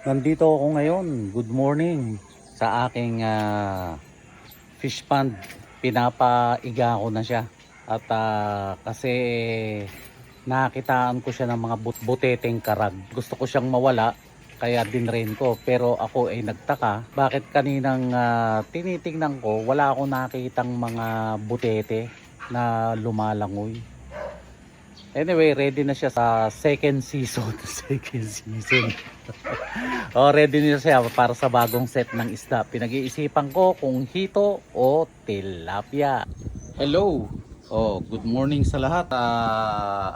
Nandito ako ngayon. Good morning sa aking fish pond. Pinapaiga ko na siya. At kasi nakitaan ko siya ng mga buteteng karag. Gusto ko siyang mawala kaya dinrain ko. Pero ako ay nagtaka. Bakit kaninang tinitingnan ko wala akong nakitang mga butete na lumalangoy. Anyway, ready na siya sa second season. Second season. Ready na siya para sa bagong set ng isda. Pinag-iisipan ko kung hito o tilapia. Hello. Good morning sa lahat.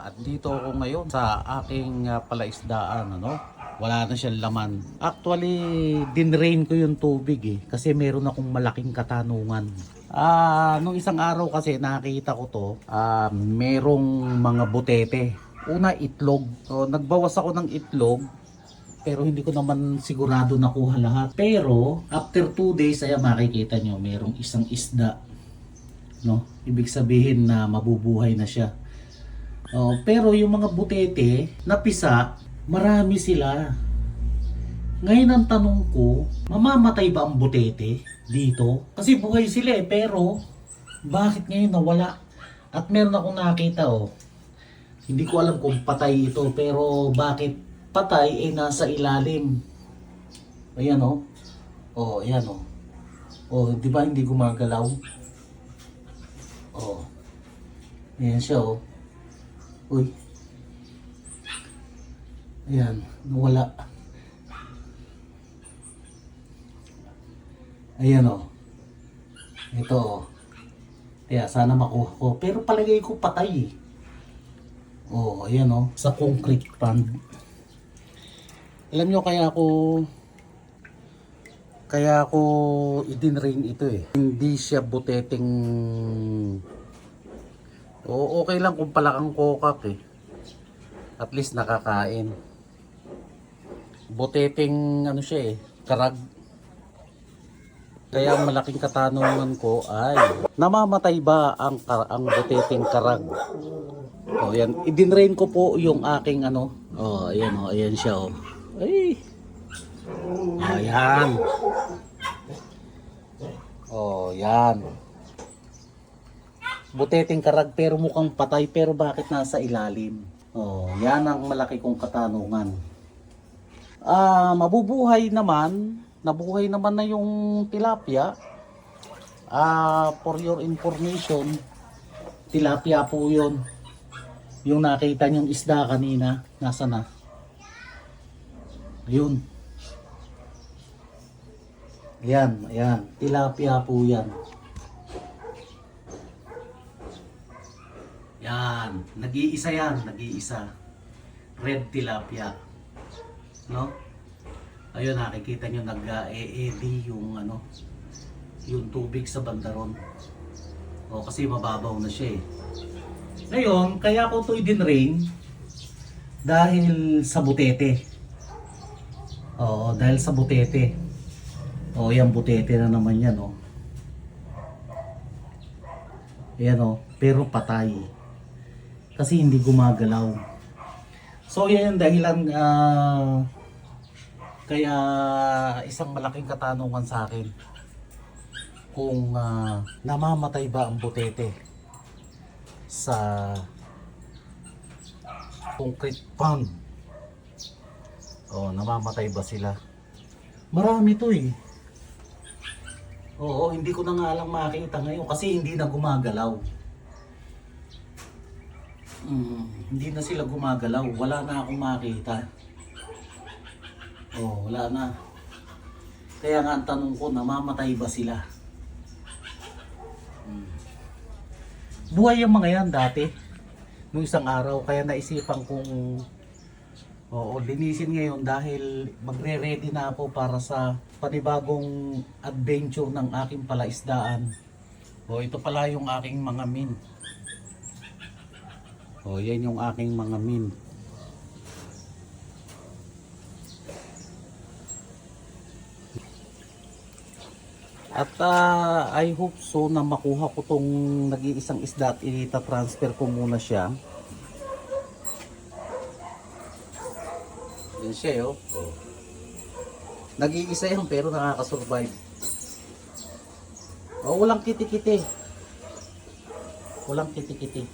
At dito ako ngayon sa aking palaisdaan, ano? Wala na siyang laman. Actually, dinrain ko yung tubig kasi meron akong malaking katanungan. Nung isang araw kasi nakita ko to, merong mga butete. Una, itlog. So, nagbawas ako ng itlog. Pero hindi ko naman sigurado nakuha lahat. Pero after 2 days ay makikita nyo merong isang isda, no? Ibig sabihin na mabubuhay na siya. Pero yung mga butete napisa, marami sila. Ngayon ang tanong ko, mamamatay ba ang butete dito? Kasi buhay sila pero bakit ngayon nawala? At meron akong nakita hindi ko alam kung patay ito pero bakit patay nasa ilalim. Ayan ayan di ba hindi gumagalaw? Ayan siya Uy. Ayan, nawala. Ayan Ito Kaya sana makuha ko. Pero palagay ko patay ayan sa concrete pond. Alam nyo kaya ako idinrain ito Hindi siya buteteng okay lang kung palakang kokak At least nakakain. Buteteng siya karag. Kaya ang malaking katanungan ko ay namamatay ba ang buteteng karag? Yan, idinrain ko po yung aking ayan siya Ay. Ayan. Yan. Buteteng karag pero mukhang patay pero bakit nasa ilalim? Yan ang malaki kong katanungan. Nabuhay naman na yung tilapia. For your information, tilapia po 'yon. Yung nakita niyong isda kanina, nasa na? Ayun. Ayan, tilapia po yan. Yan, nag-iisa yan, nag-iisa. Red tilapia. No? Ayun, nakikita nyo nag-e-eddy yung yung tubig sa bandaron. Kasi mababaw na siya Ngayon, kaya ko ito idinrain dahil sa butete. Dahil sa butete. Yan butete na naman yan Ayan pero patay. Kasi hindi gumagalaw. So yan yung dahilan kaya isang malaking katanungan sa akin kung namamatay ba ang butete sa concrete pond. Namamatay ba sila? Marami to hindi ko na nga lang makita ngayon kasi hindi na gumagalaw. Hindi na sila gumagalaw. Wala na akong makita. Wala na. Kaya nga ang tanong ko, namamatay ba sila? Buhay yung mga yan dati. Nung isang araw. Kaya naisipan kong linisin ngayon dahil magre-ready na ako para sa panibagong adventure ng aking palaisdaan. Ito pala yung aking mga min. Yan yung aking mga min. At I hope so na makuha ko tong nag-iisang isda at ita-transfer ko muna siya. Yan siya Nag-iisa yan pero nakakasurvive. Oh, walang kiti-kiti. Walang kiti-kiti.